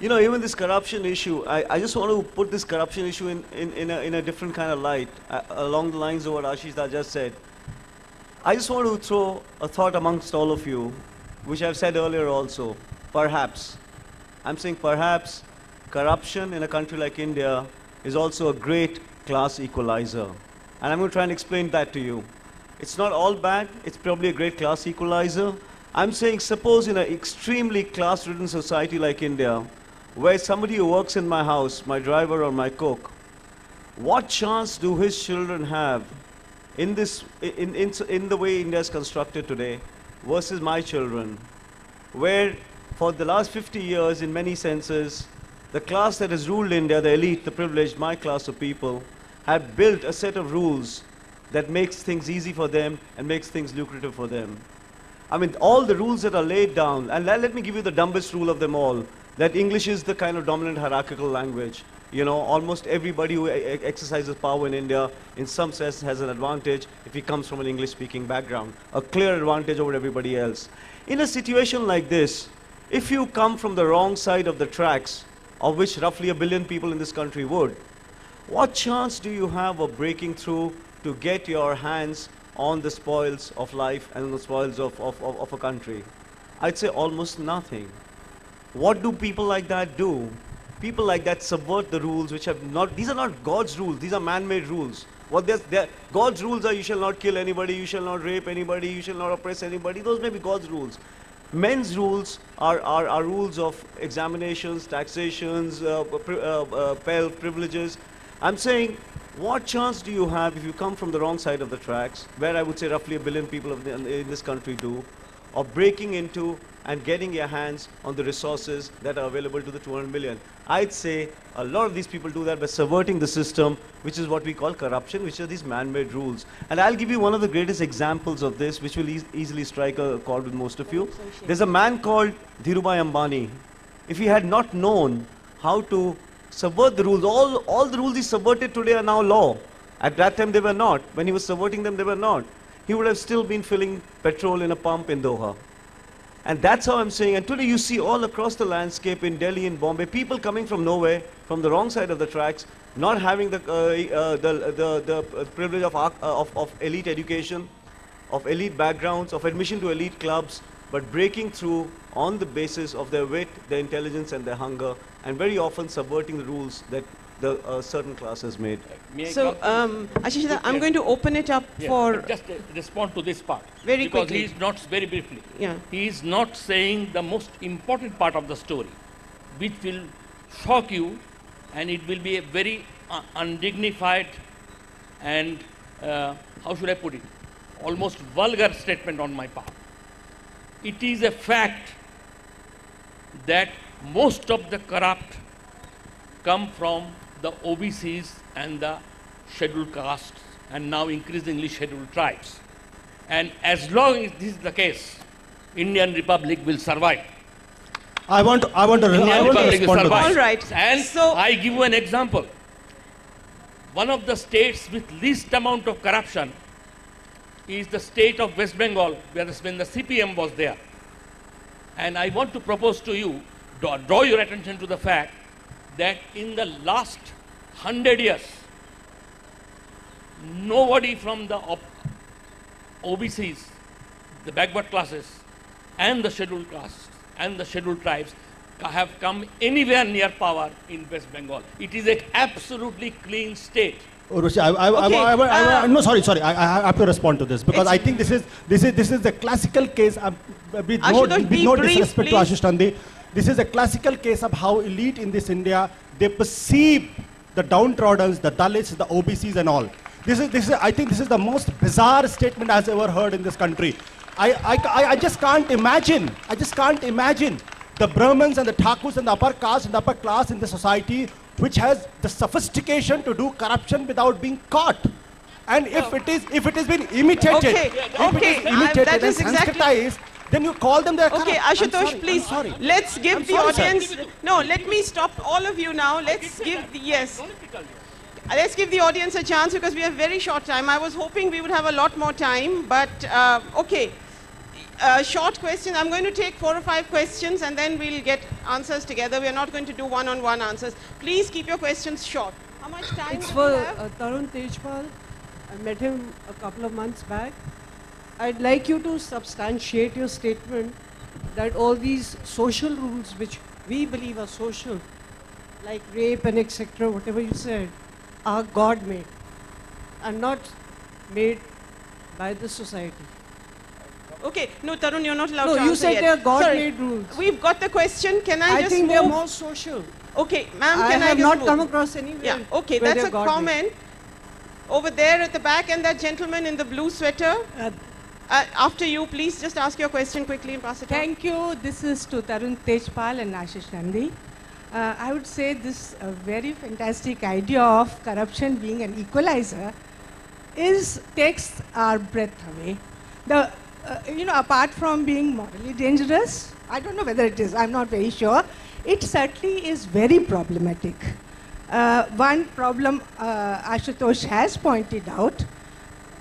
You know, even this corruption issue, I just want to put this corruption issue in a different kind of light, along the lines of what Ashis just said. I just want to throw a thought amongst all of you, which I've said earlier also. Perhaps, I'm saying perhaps, corruption in a country like India is also a great class equalizer. And I'm going to try and explain that to you. It's not all bad, it's probably a great class equalizer. I'm saying suppose in an extremely class-ridden society like India, where somebody who works in my house, my driver or my cook, what chance do his children have in the way India is constructed today versus my children, where for the last 50 years, in many senses, the class that has ruled India, the elite, the privileged, my class of people, have built a set of rules that makes things easy for them and makes things lucrative for them. I mean, all the rules that are laid down, and let me give you the dumbest rule of them all, that English is the kind of dominant hierarchical language. You know, almost everybody who exercises power in India, in some sense, has an advantage if he comes from an English-speaking background, a clear advantage over everybody else. In a situation like this, if you come from the wrong side of the tracks, of which roughly 1 billion people in this country would, what chance do you have of breaking through to get your hands on the spoils of life and the spoils of a country? I'd say almost nothing. What do people like that do? People like that subvert the rules which have not, these are not God's rules, these are man-made rules. God's rules are you shall not kill anybody, you shall not rape anybody, you shall not oppress anybody. Those may be God's rules. Men's rules are rules of examinations, taxations, privileges. I'm saying, what chance do you have if you come from the wrong side of the tracks, where I would say roughly 1 billion people in this country do? of breaking into and getting your hands on the resources that are available to the 200 million. I'd say a lot of these people do that by subverting the system, which is what we call corruption, which are these man-made rules. And I'll give you one of the greatest examples of this, which will easily strike a chord with most of you. There's a man called Dhirubhai Ambani. If he had not known how to subvert the rules, all the rules he subverted today are now law. At that time they were not. When he was subverting them, they were not. He would have still been filling petrol in a pump in Doha. And that's how I'm saying, and today you see all across the landscape in Delhi and Bombay, people coming from nowhere, from the wrong side of the tracks, not having the privilege of elite education, of elite backgrounds, of admission to elite clubs, but breaking through on the basis of their wit, their intelligence and their hunger, and very often subverting the rules that the certain class has made. So, Ashish, I'm going to open it up for... Just respond to this part. Very quickly. Because he is not, very briefly, Yeah. he is not saying the most important part of the story, which will shock you, and it will be a very undignified and, how should I put it, almost vulgar statement on my part. It is a fact that most of the corrupt come from the OBCs and the scheduled castes, and now increasingly scheduled tribes. And as long as this is the case, Indian Republic will survive. I want to Indian Republic will respond to survive. All right. And So- I give you an example. One of the states with least amount of corruption is the state of West Bengal, when the CPM was there. And I want to propose to you, draw your attention to the fact that in the last 100 years, nobody from the OBCs, the backward classes, and the scheduled castes, and the scheduled tribes have come anywhere near power in West Bengal. It is an absolutely clean state. Urvashi, Okay, no, sorry. I have to respond to this because I think this is the classical case. With Ashutosh, be no brief, disrespect please. to Ashish Nandy, this is a classical case of how elite in this India, they perceive the downtrodden, the Dalits, the OBCs, and all. I think this is the most bizarre statement I've ever heard in this country. I just can't imagine. I just can't imagine the Brahmins and the Thakurs and the upper caste and the upper class in the society which has the sophistication to do corruption without being caught. And if it has been imitated, Okay, if it okay, is imitated that and is exactly- Sanskritized, then you call them the Okay, Ashutosh, please, let's give the audience... No, let me stop all of you now. Let's give the... Yes. Let's give the audience a chance because we have very short time. I was hoping we would have a lot more time, but okay. Short question. I'm going to take 4 or 5 questions and then we'll get answers together. We're not going to do one-on-one answers. Please keep your questions short. How much time It's do for we have? Tarun Tejpal. I met him a couple of months back. I'd like you to substantiate your statement that all these social rules which we believe are social, like rape and etc., whatever you said, are God-made and not made by the society. Okay, no, Tarun, you're not allowed No, to you answer said yet. they are God-made Sorry, rules. We've got the question. Can I I just think move? they are more social. Okay, ma'am, I can I have just not move? come across anywhere. Yeah, okay, where that's they're a God-made. comment. Over there at the back, and that gentleman in the blue sweater. After you, please just ask your question quickly and pass it on. Thank you. This is to Tarun Tejpal and Ashish Nandy. I would say this very fantastic idea of corruption being an equalizer takes our breath away. Apart from being morally dangerous, I don't know whether it is, I'm not very sure, it certainly is very problematic. One problem Ashutosh has pointed out.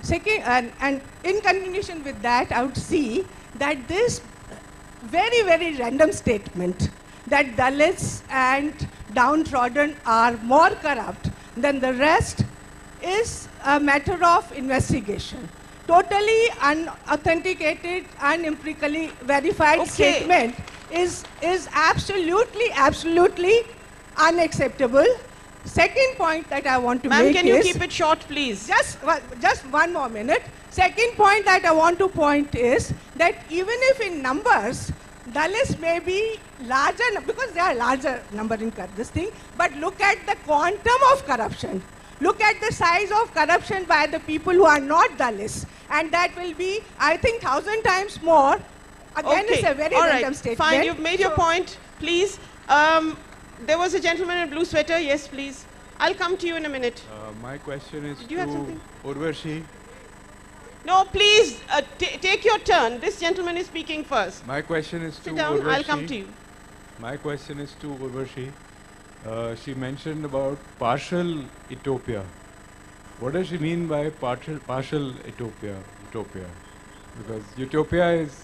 Second, and in continuation with that, I would see that this very, very random statement that Dalits and downtrodden are more corrupt than the rest is a matter of investigation. Totally unauthenticated, unempirically verified statement is absolutely unacceptable. Second point that I want to make is... Ma'am, can you keep it short, please? Just one more minute. Second point that I want to point is that even if in numbers, Dalits may be larger, because they are larger number in this thing, but look at the quantum of corruption. Look at the size of corruption by the people who are not Dalits. And that will be, I think, 1,000 times more Again, it's a very all random right. statement. Fine, you've made your point. Please. There was a gentleman in a blue sweater. Yes, please. I'll come to you in a minute. My question is Did you have to something? Urvashi. No, please, take your turn. This gentleman is speaking first. My question is Sit to down, Urvashi. I'll come to you. My question is to Urvashi. She mentioned about partial utopia. What does she mean by partial utopia? Because utopia is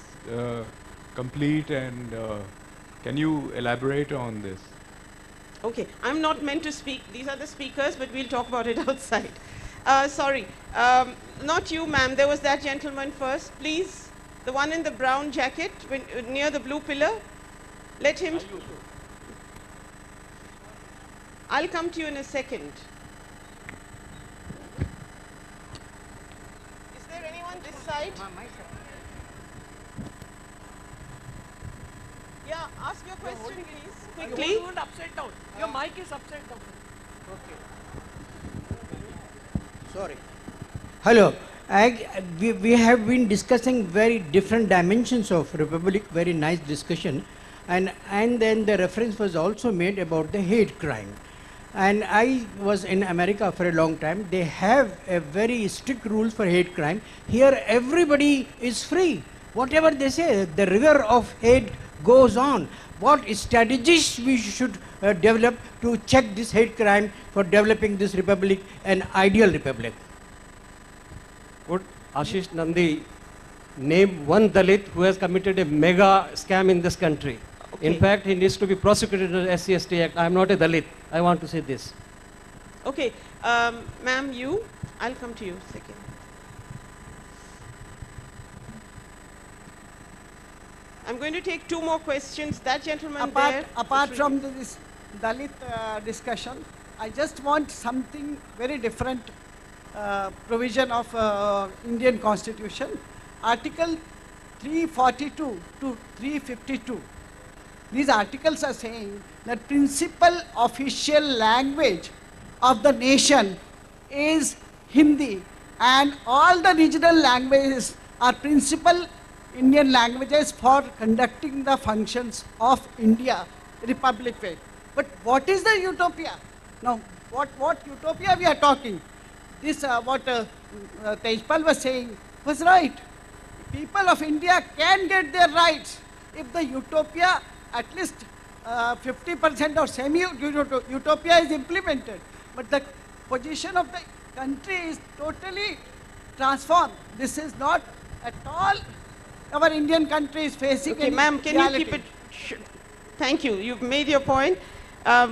complete, and can you elaborate on this? Okay, I'm not meant to speak. These are the speakers, but we'll talk about it outside. Sorry, not you, ma'am. There was that gentleman first. Please, the one in the brown jacket near the blue pillar. Let him. I'll come to you in a second. Is there anyone this side? Yeah, ask your question, please, quickly. Hold upside down. Your mic is upside down. Okay. Sorry. Hello. We have been discussing very different dimensions of Republic, very nice discussion. And then the reference was also made about the hate crime. And I was in America for a long time. They have a very strict rules for hate crime. Here everybody is free. Whatever they say, the river of hate goes on. What strategies we should develop to check this hate crime for developing this republic, an ideal republic? Would Ashis Nandy name one Dalit who has committed a mega scam in this country? Okay. In fact, he needs to be prosecuted under SC/ST Act. I am not a Dalit. I want to say this. Okay, ma'am, you. I'll come to you second. I'm going to take two more questions. That gentleman there. Apart from this Dalit discussion, I just want something very different provision of Indian Constitution. Article 342 to 352. These articles are saying that principal official language of the nation is Hindi, and all the regional languages are principal Indian languages for conducting the functions of India, Republic way. But what is the utopia? Now, what utopia we are talking? This, what Tejpal was saying was right. People of India can get their rights if the utopia, at least 50% or semi-utopia is implemented. But the position of the country is totally transformed. This is not at all our Indian country is facing. Okay, ma'am, can you keep it? Thank you. You've made your point.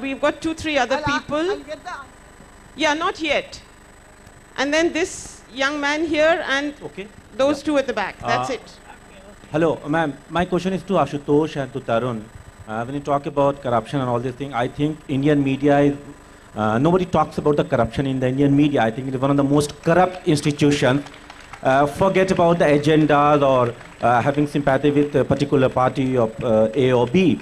We've got 2-3 other people. I'll get the answer. Yeah, not yet. And then this young man here and those two at the back. That's it. Hello, ma'am. My question is to Ashutosh and to Tarun. When you talk about corruption and all these things, I think Indian media is, nobody talks about the corruption in the Indian media. I think it is one of the most corrupt institutions. Forget about the agendas or having sympathy with a particular party of A or B.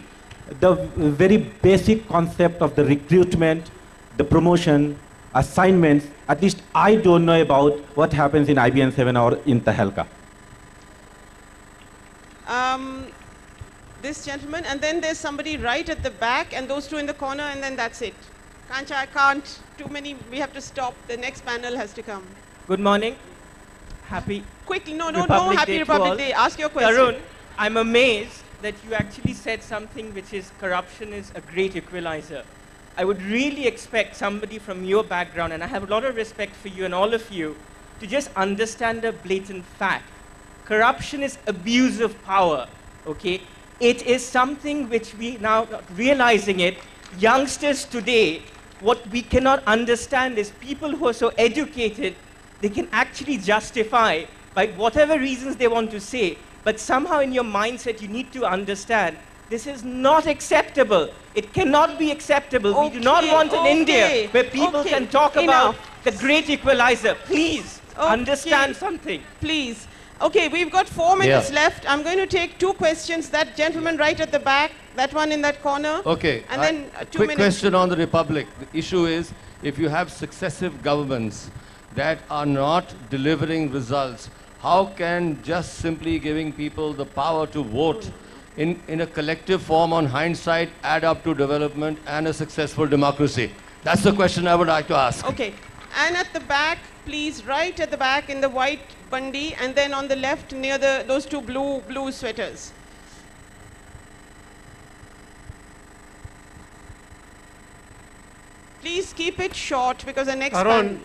The very basic concept of the recruitment, the promotion, assignments, at least I don't know about what happens in IBN 7 or in Tahalka. This gentleman, and then there's somebody right at the back, and those two in the corner, and then that's it. Kancha, I can't. Too many. We have to stop. The next panel has to come. Good morning. Happy. Quickly, no, Happy Republic Day. Ask your question. Tarun, I'm amazed that you actually said something which is corruption is a great equalizer. I would really expect somebody from your background, and I have a lot of respect for you and all of you, to just understand the blatant fact. Corruption is abuse of power, okay? It is something which we now, realizing it, youngsters today, what we cannot understand is people who are so educated, they can actually justify by whatever reasons they want to say, but somehow in your mindset you need to understand this is not acceptable. It cannot be acceptable. We do not want an India where people can talk about the great equalizer. Please understand something. Please. Okay, we've got 4 minutes left. I'm going to take 2 questions. That gentleman right at the back, that one in that corner. Okay. And then 2 quick minutes. question on the Republic. The issue is, if you have successive governments that are not delivering results, how can just simply giving people the power to vote in a collective form on hindsight add up to development and a successful democracy? That's the question I would like to ask. Okay. And at the back, please, right at the back in the white bandi, and then on the left near those two blue sweaters. Please keep it short because the next Tarun,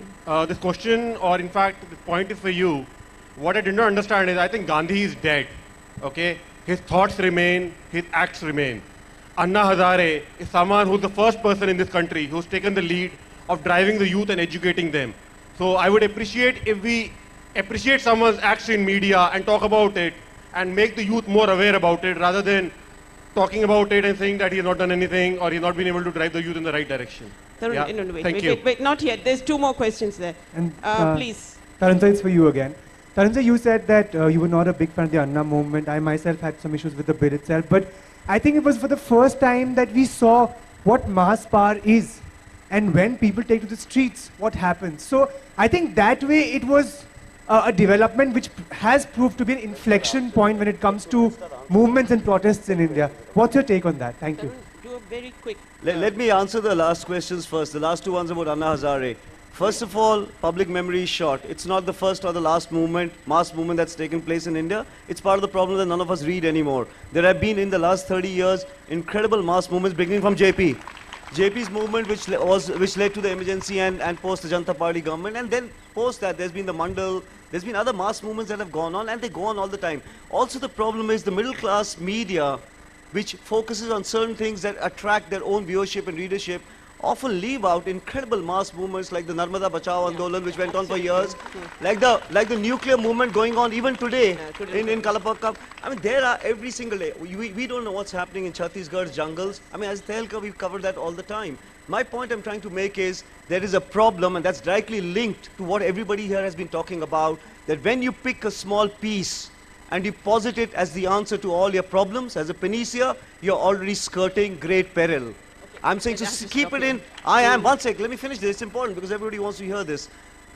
this question, or in fact, the point is for you. What I did not understand is I think Gandhi is dead. Okay? His thoughts remain, his acts remain. Anna Hazare is someone who's the first person in this country who's taken the lead of driving the youth and educating them. So I would appreciate if we appreciate someone's acts in media and talk about it and make the youth more aware about it rather than talking about it and saying that he has not done anything or he's not been able to drive the youth in the right direction. Tarun, Yeah? no, Thank you. wait, not yet. There's two more questions there. And, please. Tarun sir, it's for you again. Tarun sir, you said that you were not a big fan of the Anna movement. I myself had some issues with the bill itself, but I think it was for the first time that we saw what mass power is, and when people take to the streets, what happens. So I think that way it was a development which has proved to be an inflection point when it comes to movements and protests in India. What's your take on that? Thank you. Do a very quick. Let me answer the last questions first. The last two ones about Anna Hazare. First of all, public memory is short. It's not the first or the last movement, mass movement that's taken place in India. It's part of the problem that none of us read anymore. There have been in the last 30 years incredible mass movements beginning from JP. JP's movement which led to the emergency and post the Janata Party government, and then post that there's been the Mandal, there's been other mass movements that have gone on, and they go on all the time. Also the problem is the middle class media which focuses on certain things that attract their own viewership and readership often leave out incredible mass movements like the Narmada Bachao Andolan, which went on for years, like the nuclear movement going on even today in Kalapakka. I mean, there are every single day. We don't know what's happening in Chhattisgarh's jungles. I mean, as Tehelka, we've covered that all the time. My point I'm trying to make is there is a problem, and that's directly linked to what everybody here has been talking about, that when you pick a small piece and you posit it as the answer to all your problems, as a panacea, you're already skirting great peril. I'm saying to keep it in. One sec, let me finish this. It's important because everybody wants to hear this.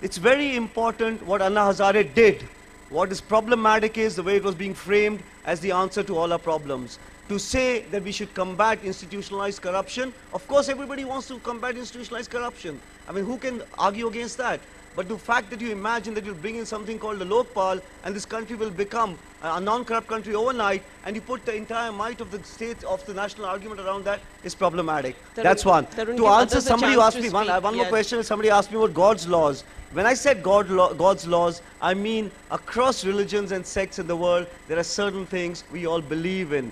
It's very important what Anna Hazare did. What is problematic is the way it was being framed as the answer to all our problems. To say that we should combat institutionalized corruption, of course everybody wants to combat institutionalized corruption. I mean, who can argue against that? But the fact that you imagine that you'll bring in something called the Lokpal and this country will become a non-corrupt country overnight, and you put the entire might of the state, of the national argument around that, is problematic. Tarun, That's one. Tarun, To answer somebody who asked me, speak. one more question, somebody asked me about God's laws. When I said God's laws, I mean across religions and sects in the world, there are certain things we all believe in,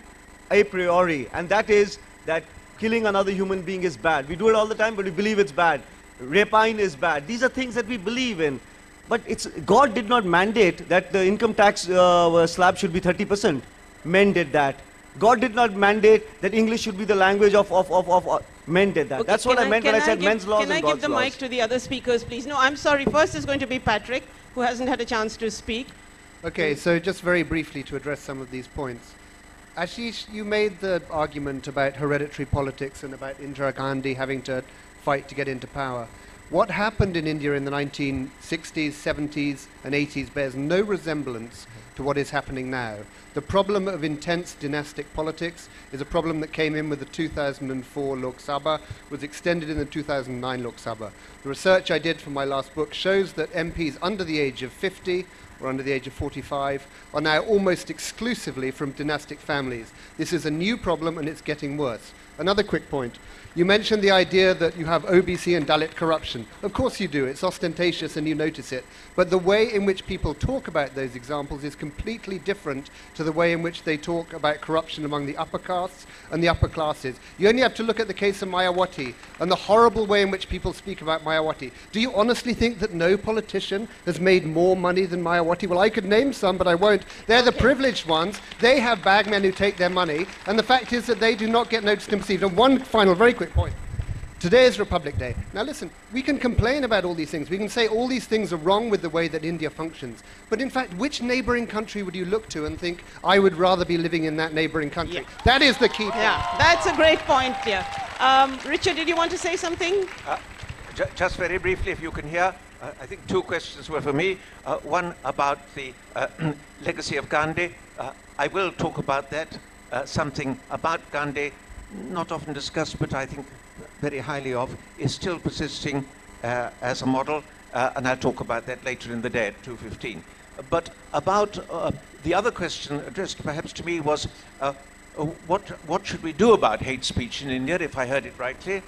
a priori, and that is that killing another human being is bad. We do it all the time, but we believe it's bad. Rapine is bad. These are things that we believe in. But God did not mandate that the income tax slab should be 30%. Men did that. God did not mandate that English should be the language of men did that. Okay, that's what I meant when I said men's laws and God's laws. Can I give the mic to the other speakers, please? No, I'm sorry. First is going to be Patrick, who hasn't had a chance to speak. Okay, so just very briefly to address some of these points. Ashish, you made the argument about hereditary politics and about Indira Gandhi having to fight to get into power. What happened in India in the 1960s, 70s and 80s bears no resemblance to what is happening now. The problem of intense dynastic politics is a problem that came in with the 2004 Lok Sabha, was extended in the 2009 Lok Sabha. The research I did for my last book shows that MPs under the age of 50 or under the age of 45 are now almost exclusively from dynastic families. This is a new problem and it's getting worse. Another quick point. You mentioned the idea that you have OBC and Dalit corruption. Of course you do. It's ostentatious and you notice it. But the way in which people talk about those examples is completely different to the way in which they talk about corruption among the upper castes and the upper classes. You only have to look at the case of Mayawati and the horrible way in which people speak about Mayawati. Do you honestly think that no politician has made more money than Mayawati? Well, I could name some, but I won't. They're the privileged ones. They have bagmen who take their money. And the fact is that they do not get noticed and perceived. And one final, very quick point. Today is Republic Day. Now listen, we can complain about all these things. We can say all these things are wrong with the way that India functions. But in fact, which neighboring country would you look to and think, I would rather be living in that neighboring country? Yeah. That is the key point. Yeah, that's a great point, yeah. Richard, did you want to say something? Just very briefly, if you can hear, I think two questions were for me. One about the legacy of Gandhi. I will talk about that. Something about Gandhi, not often discussed, but I think very highly of, is still persisting as a model, and I'll talk about that later in the day at 2:15. But about the other question addressed perhaps to me was, what should we do about hate speech in India, if I heard it rightly?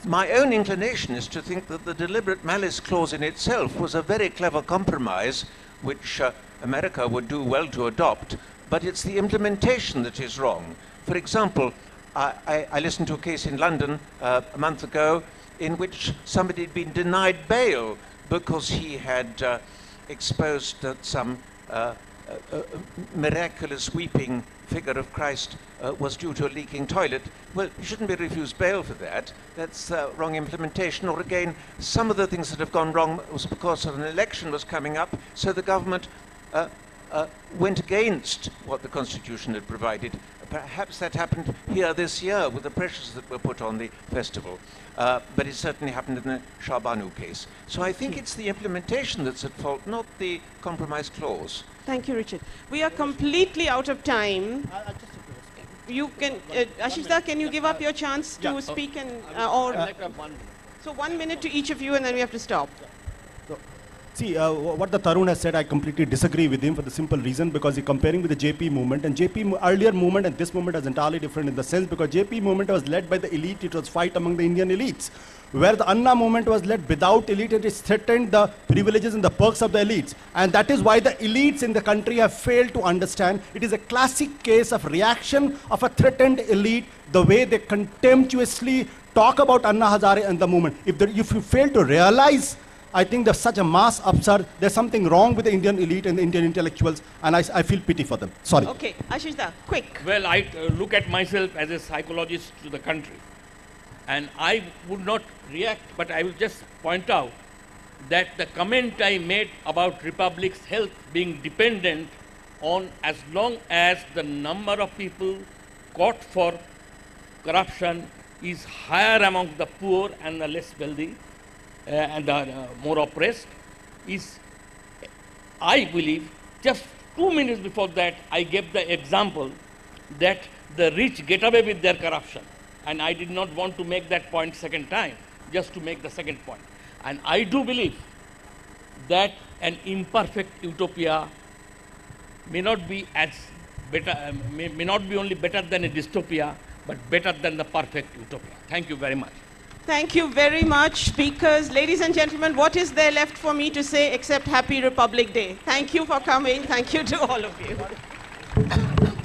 My own inclination is to think that the deliberate malice clause in itself was a very clever compromise, which America would do well to adopt, but it's the implementation that is wrong. For example, I listened to a case in London a month ago in which somebody had been denied bail because he had exposed that some miraculous weeping figure of Christ was due to a leaking toilet. Well, you shouldn't be refused bail for that. That's wrong implementation. Or again, some of the things that have gone wrong was because an election was coming up, so the government went against what the Constitution had provided. Perhaps that happened here this year with the pressures that were put on the festival. But it certainly happened in the Shah Banu case. So I think it's the implementation that's at fault, not the compromise clause. Thank you, Richard. We are completely out of time. You can, Ashis, can you give up your chance to speak and so 1 minute to each of you, and then we have to stop. See, what the Tarun has said, I completely disagree with him for the simple reason because he's comparing with the JP movement, and earlier movement and this movement is entirely different in the sense because JP movement was led by the elite, it was fight among the Indian elites. Where the Anna movement was led without elite, it threatened the privileges and the perks of the elites. And that is why the elites in the country have failed to understand. It is a classic case of reaction of a threatened elite, the way they contemptuously talk about Anna Hazare and the movement. If you fail to realize, I think there's such a mass absurd. There's something wrong with the Indian elite and the Indian intellectuals, and I feel pity for them. Sorry. Okay, Ashis, quick. Well, I look at myself as a psychologist to the country, and I would not react, but I will just point out that the comment I made about Republic's health being dependent on as long as the number of people caught for corruption is higher among the poor and the less wealthy, and the more oppressed, is, I believe, just 2 minutes before that, I gave the example that the rich get away with their corruption. And I did not want to make that point second time, just to make the second point. And I do believe that an imperfect utopia may not be as better, may not be only better than a dystopia, but better than the perfect utopia. Thank you very much. Thank you very much, speakers. Ladies and gentlemen, what is there left for me to say except Happy Republic Day? Thank you for coming. Thank you to all of you.